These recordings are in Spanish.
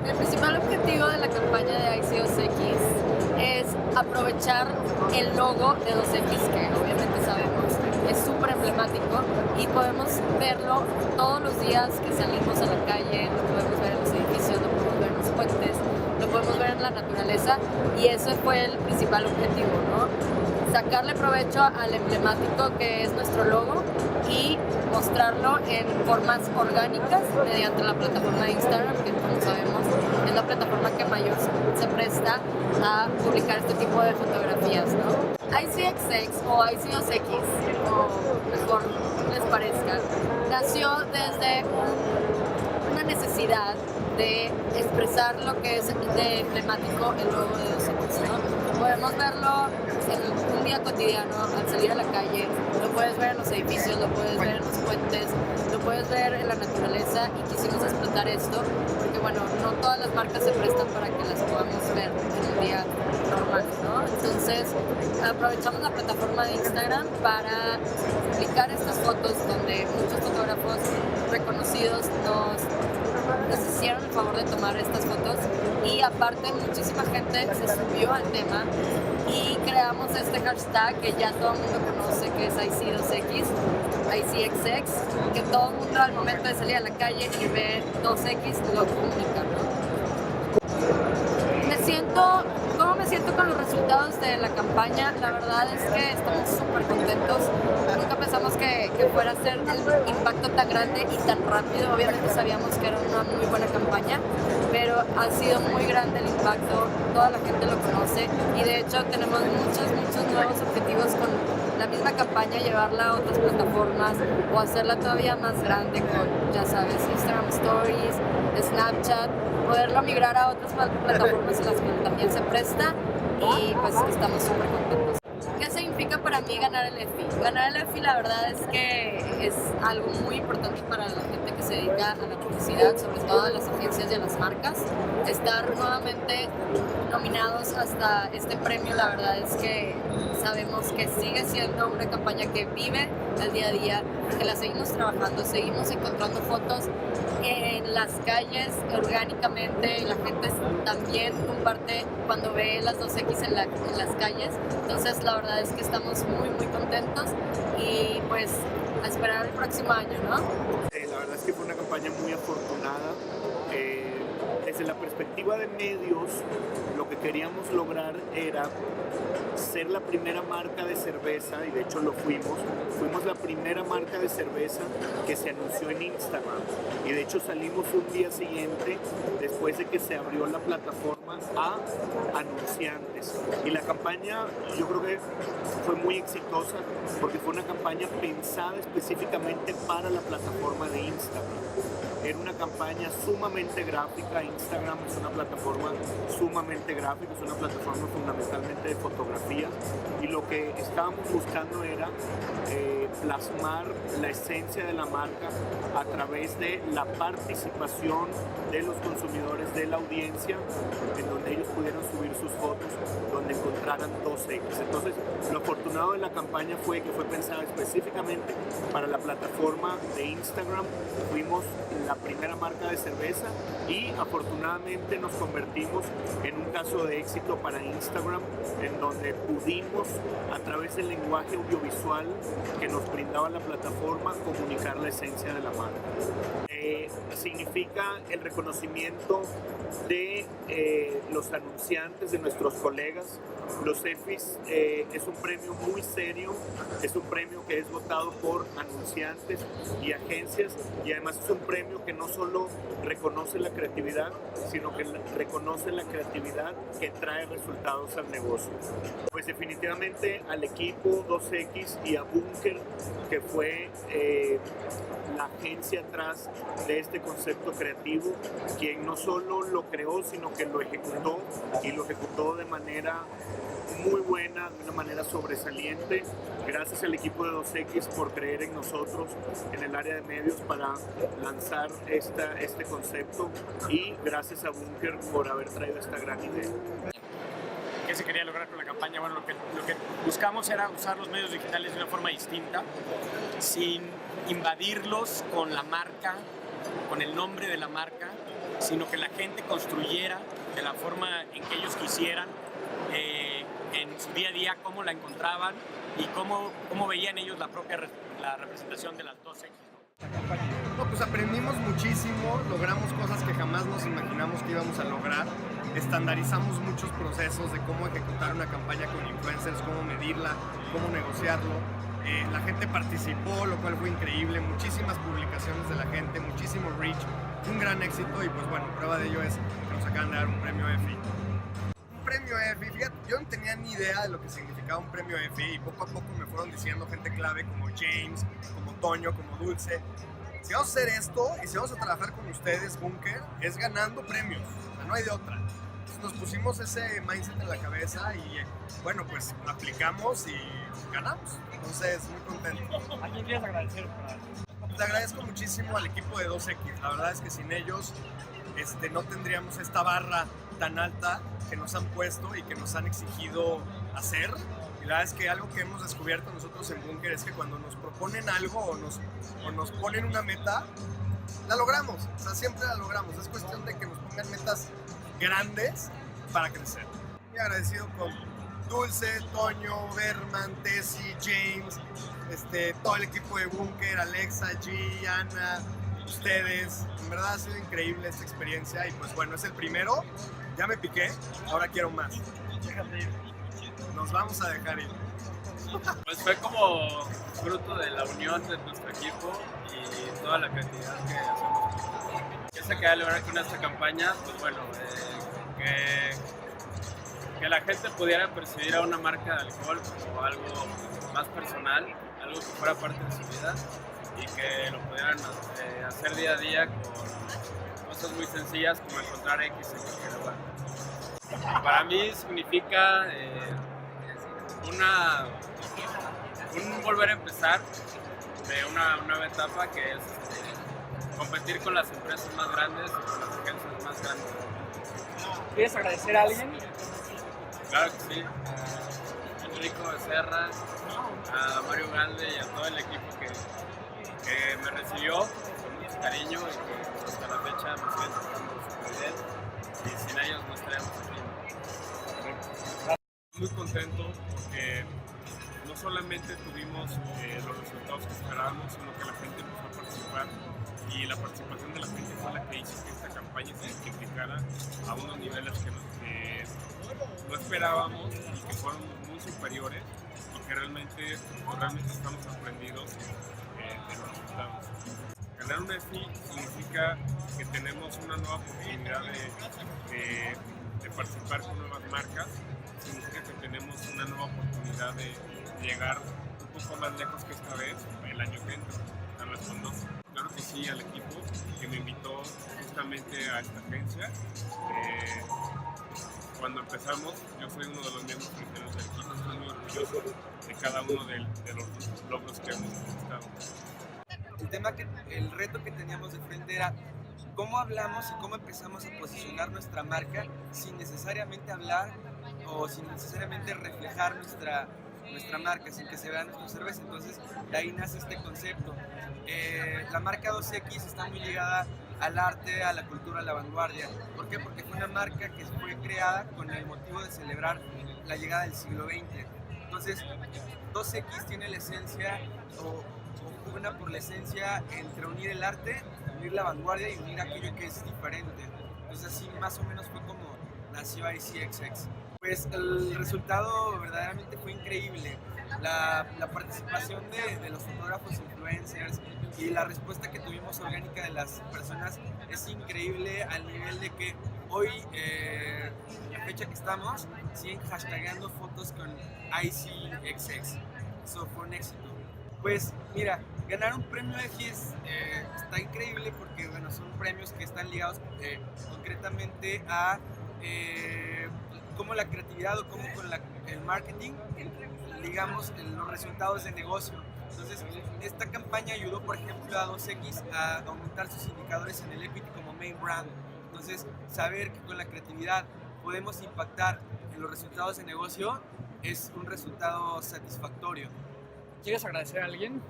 El principal objetivo de la campaña de EFFIE es aprovechar el logo de 2X, que obviamente sabemos es súper emblemático, y podemos verlo todos los días que salimos a la calle, lo podemos ver en los edificios, lo podemos ver en los puentes, lo podemos ver en la naturaleza, y eso fue el principal objetivo, ¿no? Sacarle provecho al emblemático que es nuestro logo y mostrarlo en formas orgánicas mediante la plataforma de Instagram, que como sabemos es la plataforma que mayor se presta a publicar este tipo de fotografías, ¿no? ICXX o IC2X, o mejor les parezca, nació desde una necesidad de expresar lo que es de emblemático el logo de 2X, ¿no? Podemos verlo en un día cotidiano al salir a la calle, lo puedes ver en los edificios, lo puedes ver en los puentes, lo puedes ver en la naturaleza, y quisimos explotar esto porque, bueno, no todas las marcas se prestan para que las podamos ver en un día normal, ¿no? Entonces aprovechamos la plataforma de Instagram para publicar estas fotos donde muchos fotógrafos reconocidos nos hicieron el favor de tomar estas fotos, y aparte muchísima gente se subió al tema y creamos este hashtag que ya todo el mundo conoce, que es IC2X, ICXX, que todo el mundo al momento de salir a la calle y ver 2X lo comunica, ¿no? ¿Cómo me siento con los resultados de la campaña? La verdad es que estamos súper contentos. Nunca pensamos que fuera a ser el impacto tan grande y tan rápido. Obviamente sabíamos que era una muy buena campaña, pero ha sido muy grande el impacto. Toda la gente lo conoce, y de hecho tenemos muchos nuevos objetivos con la misma campaña, llevarla a otras plataformas o hacerla todavía más grande con, ya sabes, Instagram Stories, Snapchat, poderlo migrar a otras plataformas en las que también se presta, y pues estamos súper contentos. ¿Qué significa para mí ganar el EFFIE? Ganar el EFFIE, la verdad es que es algo muy importante para la gente que se dedica a la publicidad, sobre todo a las agencias y a las marcas. Estar nuevamente nominados hasta este premio, la verdad es que sabemos que sigue siendo una campaña que vive al día a día, que la seguimos trabajando, seguimos encontrando fotos en las calles orgánicamente, y la gente también comparte cuando ve las 2X en las calles. Entonces la verdad es que estamos muy contentos, y pues a esperar el próximo año, ¿no? La verdad es que fue una campaña muy afortunada. Desde la perspectiva de medios, lo que queríamos lograr era ser la primera marca de cerveza, y de hecho lo fuimos la primera marca de cerveza que se anunció en Instagram, y de hecho salimos un día siguiente después de que se abrió la plataforma a anunciantes, y la campaña yo creo que fue muy exitosa porque fue una campaña pensada específicamente para la plataforma de Instagram. Era una campaña sumamente gráfica. Instagram es una plataforma sumamente gráfica, es una plataforma fundamentalmente de fotografía, y lo que estábamos buscando era plasmar la esencia de la marca a través de la participación de los consumidores, de la audiencia, en donde ellos pudieran subir sus fotos, donde encontraran 2X. Entonces, lo afortunado de la campaña fue que fue pensada específicamente para la plataforma de Instagram. Fuimos la primera marca de cerveza, y afortunadamente nos convertimos en un caso de éxito para Instagram, en donde pudimos, a través del lenguaje audiovisual que nos brindaba la plataforma, comunicar la esencia de la marca. Significa el reconocimiento de los anunciantes, de nuestros colegas. Los EFFIEs es un premio muy serio, es un premio que es votado por anunciantes y agencias, y además es un premio que no solo reconoce la creatividad, sino que reconoce la creatividad que trae resultados al negocio. Pues definitivamente al equipo 2X y a Bunker, que fue la agencia atrás de este concepto creativo, quien no solo lo creó, sino que lo ejecutó, y lo ejecutó de manera muy buena, de una manera sobresaliente. Gracias al equipo de 2X por creer en nosotros en el área de medios para lanzar este concepto, y gracias a Bunker por haber traído esta gran idea. ¿Qué se quería lograr con la campaña? Bueno, lo que buscamos era usar los medios digitales de una forma distinta, sin invadirlos con la marca, con el nombre de la marca, sino que la gente construyera de la forma en que ellos quisieran, en su día a día, cómo la encontraban y cómo veían ellos la representación de las 2X. No, pues aprendimos muchísimo, logramos cosas que jamás nos imaginamos que íbamos a lograr, estandarizamos muchos procesos de cómo ejecutar una campaña con influencers, cómo medirla, cómo negociarlo. La gente participó, lo cual fue increíble, muchísimas publicaciones de la gente, muchísimo reach, un gran éxito y pues bueno, prueba de ello es que nos acaban de dar un premio EFFIE. Un premio EFFIE, fíjate, yo no tenía ni idea de lo que significaba un premio EFFIE y poco a poco me fueron diciendo gente clave como James, como Toño, como Dulce. Si vamos a hacer esto y si vamos a trabajar con ustedes, Bunker, es ganando premios, o sea, no hay de otra. Entonces nos pusimos ese mindset en la cabeza y bueno, pues lo aplicamos y ganamos. Entonces, muy contento. ¿A quién quieres agradecer? Le agradezco muchísimo al equipo de 2X. La verdad es que sin ellos no tendríamos esta barra tan alta que nos han puesto y que nos han exigido hacer. Y la verdad es que algo que hemos descubierto nosotros en Bunker es que cuando nos proponen algo o nos ponen una meta, la logramos. O sea, siempre la logramos. Es cuestión de que nos pongan metas grandes para crecer. Muy agradecido con Dulce, Toño, Berman, Tessie, James, todo el equipo de Bunker, Alexa, G, Ana, ustedes. En verdad ha sido increíble esta experiencia y pues bueno, es el primero. Ya me piqué, ahora quiero más. Nos vamos a dejar ir. Pues fue como fruto de la unión de nuestro equipo y toda la creatividad que hacemos. ¿Qué se queda lograr con esta campaña? Pues bueno, que la gente pudiera percibir a una marca de alcohol como algo más personal, algo que fuera parte de su vida y que lo pudieran hacer día a día con cosas muy sencillas como encontrar X en cualquier lugar. Para mí significa un volver a empezar de una nueva etapa que es competir con las empresas más grandes y con las agencias más grandes. ¿Quieres agradecer a alguien? Claro que sí, a Enrico Becerra, a Mario Galde y a todo el equipo que me recibió con mucho cariño y que hasta la fecha me siguen tratando súper bien y sin ellos no estaríamos aquí. Muy contento porque no solamente tuvimos los resultados que esperábamos, sino que la gente empezó a participar y la participación de la gente fue la que hizo que esta campaña se multiplicara a unos niveles que no esperábamos y que fueron muy superiores y que realmente estamos sorprendidos de los resultados. Ganar un EFFIE significa que tenemos una nueva oportunidad de participar con nuevas marcas, significa que tenemos una nueva oportunidad de llegar un poco más lejos que esta vez el año que entra. ¿Tal vez cuando? Claro que sí, al equipo que me invitó justamente a esta agencia. Cuando empezamos, yo soy uno de los miembros originales del equipo, estoy muy orgulloso de cada uno de los logros que hemos conquistado. El reto que teníamos de frente era cómo hablamos y cómo empezamos a posicionar nuestra marca sin necesariamente hablar o sin necesariamente reflejar nuestra marca, sin que se vea nuestra cerveza. Entonces, de ahí nace este concepto. La marca 2X está muy ligada al arte, a la cultura, a la vanguardia. ¿Por qué? Porque fue una marca que fue creada con el motivo de celebrar la llegada del siglo XX. Entonces, 2X tiene la esencia o pugna por la esencia entre unir el arte, unir la vanguardia y unir aquello que es diferente. Entonces así más o menos fue como nació ICXX. Pues el resultado verdaderamente fue increíble. La participación de los fotógrafos influencers y la respuesta que tuvimos orgánica de las personas es increíble al nivel de que hoy, la fecha que estamos, siguen hashtagando fotos con ICXX. Eso fue un éxito. Pues mira, ganar un premio EFFIE está increíble porque bueno, son premios que están ligados concretamente a cómo la creatividad o cómo con el marketing ligamos los resultados de negocio. Entonces, esta campaña ayudó, por ejemplo, a 2X a aumentar sus indicadores en el equity como main brand. Entonces, saber que con la creatividad podemos impactar en los resultados de negocio es un resultado satisfactorio. ¿Quieres agradecer a alguien?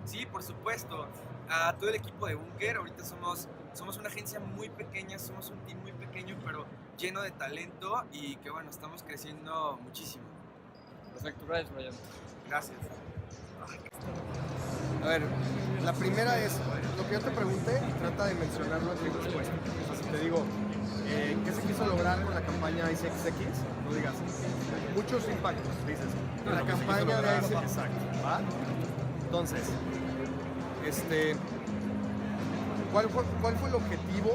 Sí, por supuesto. A todo el equipo de Bunker, ahorita somos somos una agencia muy pequeña, somos un team muy pequeño, pero lleno de talento y que bueno, estamos creciendo muchísimo. Perfecto, gracias, Brian. Gracias. A ver, la primera es lo que yo te pregunté y trata de mencionarlo en tu respuesta. O sea, si te digo, ¿qué se quiso lograr con la campaña ICXX? No digas, muchos impactos, dices. La campaña de ICXX. Exacto. ¿Va? Entonces, ¿cuál fue el objetivo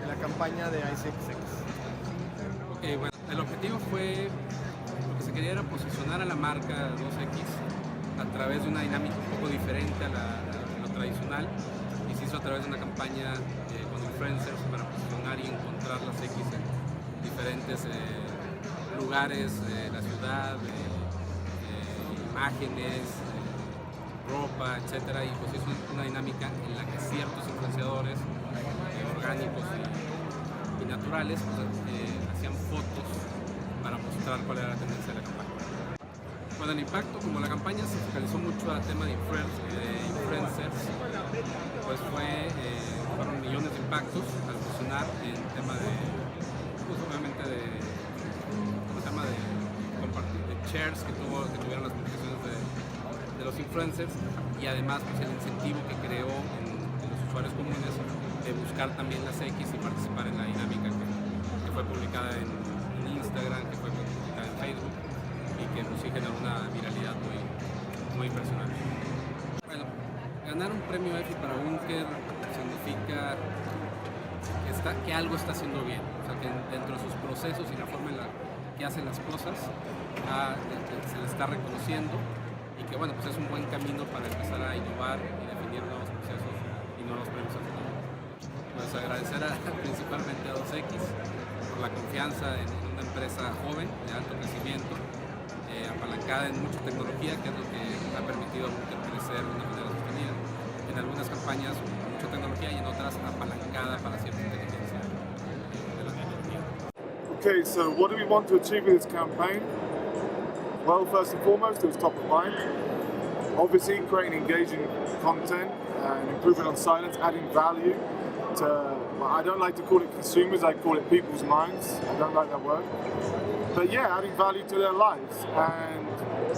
de la campaña de ICXX? Ok, bueno, el objetivo fue, lo que se quería era posicionar a la marca 2X a través de una dinámica un poco diferente a lo tradicional, y se hizo a través de una campaña con influencers para posicionar y encontrar las X en diferentes lugares de la ciudad, imágenes, ropa, etcétera, y pues hizo una dinámica en la que ciertos influenciadores orgánicos y naturales pues, hacían fotos para mostrar cuál era la tendencia de la campaña. Bueno, el impacto, como la campaña se focalizó mucho al tema de influencers, pues fueron millones de impactos al funcionar en tema de, pues obviamente compartir, de shares que tuvieron las publicaciones de los influencers, y además pues el incentivo que creó en los usuarios comunes de buscar también las X y participar en la dinámica que fue publicada en Instagram, que fue publicada en Facebook, y que pues sí generó una viralidad muy impresionante. Bueno, ganar un premio EFFIE para Bunker significa que algo está haciendo bien, o sea que dentro de sus procesos y la forma en la que hacen las cosas se le está reconociendo, y que bueno, pues es un buen camino para empezar a innovar y definir nuevos procesos y nuevos premios al futuro. Pues agradecer principalmente a 2X por la confianza en una empresa joven de alto crecimiento, apalancada en mucha tecnología, que es lo que ha permitido a Bunker crecer de una manera sostenida. En algunas campañas mucha tecnología y en otras apalancada para cierta inteligencia de la tecnología. Okay, so what do we want to achieve with this campaign? Well, first and foremost, it was top of mind. Obviously, creating engaging content and improving on silence, adding value to, well, I don't like to call it consumers, I call it people's minds. I don't like that word. But yeah, adding value to their lives. And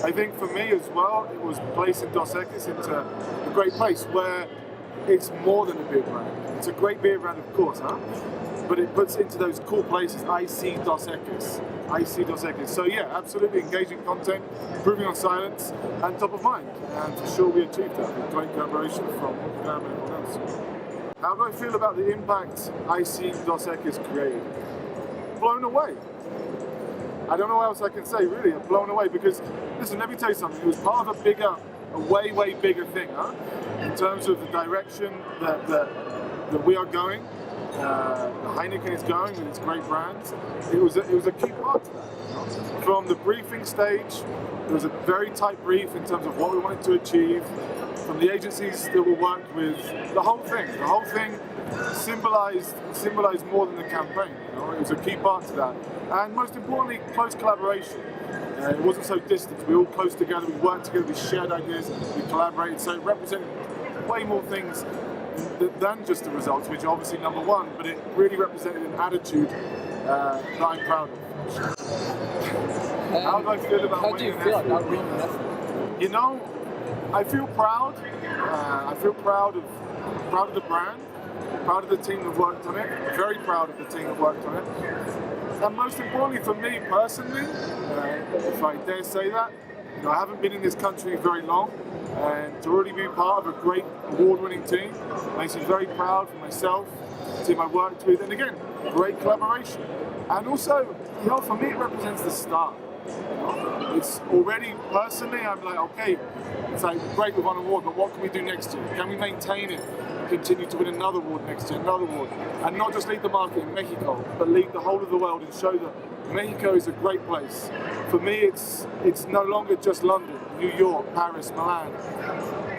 I think for me as well, it was placing Dos Equis into a great place where it's more than a beer brand. It's a great beer brand, of course, huh? But it puts into those cool places. I see Dos Equis. I see Dos Equis. So yeah, absolutely engaging content, improving on silence, and top of mind. And for sure we achieved that with great collaboration from Graham and everyone else. How do I feel about the impact I see Dos Equis created? Blown away. I don't know what else I can say, really. I'm blown away because, listen, let me tell you something. It was part of a way bigger thing, huh? In terms of the direction that we are going, Heineken is going with its great brands. It was a key part to that. From the briefing stage, it was a very tight brief in terms of what we wanted to achieve. From the agencies that we worked with, the whole thing symbolized more than the campaign. You know? It was a key part to that. And most importantly, close collaboration. It wasn't so distant. We were all close together, we worked together, we shared ideas, we collaborated. So it represented way more things than just the results, which are obviously number one, but it really represented an attitude that I'm proud of. How do I feel about How do you feel about winning an EFFIE? You know, I feel proud. I feel proud of the brand, proud of the team that worked on it, very proud of the team that worked on it. And most importantly for me personally, if I dare say that, you know, I haven't been in this country very long, and to really be part of a great award-winning team makes me very proud for myself, the team I worked with, and again, great collaboration. And also, you know, for me it represents the start. You know, it's already, personally, I'm like, okay, it's like great we've won an award, but what can we do next year? Can we maintain it? Continue to win another award next year, another award, and not just lead the market in Mexico, but lead the whole of the world and show that Mexico is a great place. For me, it's no longer just London, New York, Paris, Milan.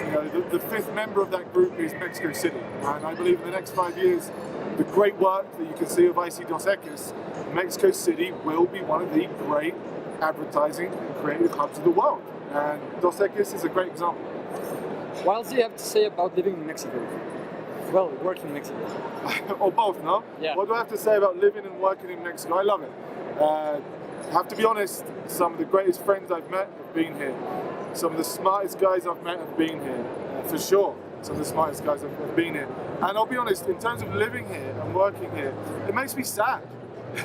You know, the fifth member of that group is Mexico City, and I believe in the next 5 years, the great work that you can see of IC Dos Equis, Mexico City will be one of the great advertising and creative hubs of the world, and Dos Equis is a great example. What else do you have to say about living in Mexico? Well, work in Mexico. Or both, no? Yeah. What do I have to say about living and working in Mexico? I love it. Have to be honest, some of the greatest friends I've met have been here. Some of the smartest guys I've met have been here, for sure. Some of the smartest guys have been here. And I'll be honest, in terms of living here and working here, it makes me sad.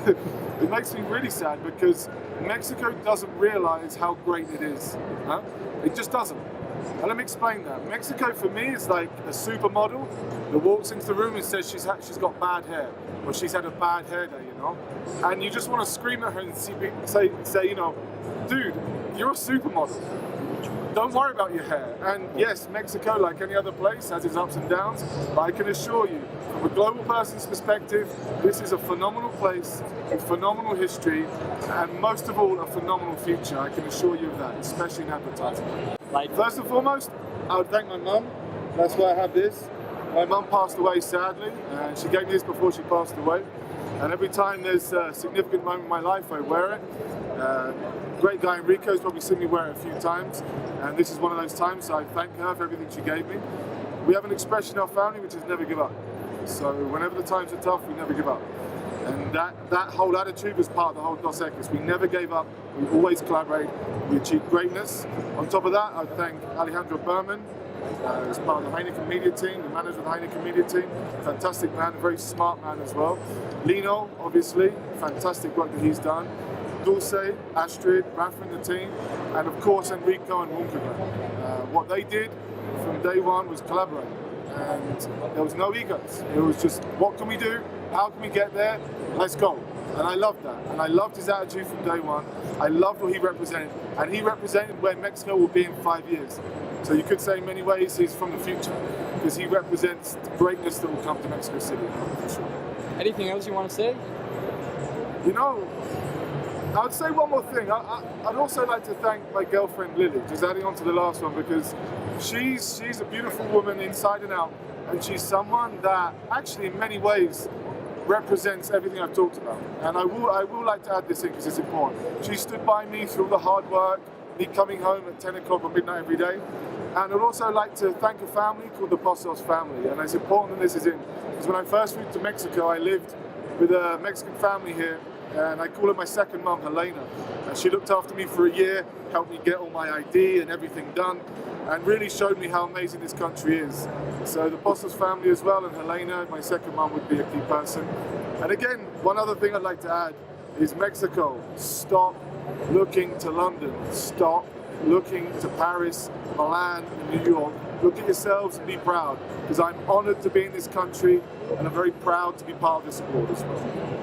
It makes me really sad because Mexico doesn't realize how great it is. Huh? It just doesn't. And let me explain that. Mexico for me is like a supermodel that walks into the room and says she's got bad hair, or she's had a bad hair day, you know? And you just want to scream at her and say, you know, dude, you're a supermodel. Don't worry about your hair. And yes, Mexico, like any other place, has its ups and downs, but I can assure you, from a global person's perspective, this is a phenomenal place with phenomenal history, and most of all, a phenomenal future. I can assure you of that, especially in advertising. First and foremost, I would thank my mum. That's why I have this. My mum passed away sadly, and she gave me this before she passed away. And every time there's a significant moment in my life, I wear it. Great guy Enrico's probably seen me wear it a few times, and this is one of those times, so I thank her for everything she gave me. We have an expression in our family which is never give up. So whenever the times are tough, we never give up. And that whole attitude was part of the whole Dos Equis. We never gave up, we always collaborated, we achieved greatness. On top of that, I thank Alejandro Berman, as part of the Heineken media team, the manager of the Heineken media team, fantastic man, a very smart man as well. Lino, obviously, fantastic work that he's done. Dulce, Astrid, Rafa and the team, and of course Enrico and Wunkerman. What they did from day one was collaborate, and there was no egos. It was just, what can we do? How can we get there? Let's go. And I loved that, and I loved his attitude from day one. I loved what he represented, and he represented where Mexico will be in 5 years. So you could say in many ways he's from the future, because he represents the greatness that will come to Mexico City, for sure. Anything else you want to say? You know, I would say one more thing. I'd also like to thank my girlfriend Lily, just adding on to the last one, because she's a beautiful woman inside and out, and she's someone that actually in many ways represents everything I've talked about. And I will like to add this in because it's important. She stood by me through the hard work, me coming home at 10 o'clock or midnight every day. And I'd also like to thank a family called the Postos family. And as important as this is because when I first moved to Mexico, I lived with a Mexican family here, and I call her my second mum, Helena. And she looked after me for a year, helped me get all my ID and everything done, and really showed me how amazing this country is. So the Postos family as well, and Helena, my second mum, would be a key person. And again, one other thing I'd like to add is Mexico, stop looking to London, stop looking to Paris, Milan, and New York. Look at yourselves and be proud, because I'm honoured to be in this country, and I'm very proud to be part of this award as well.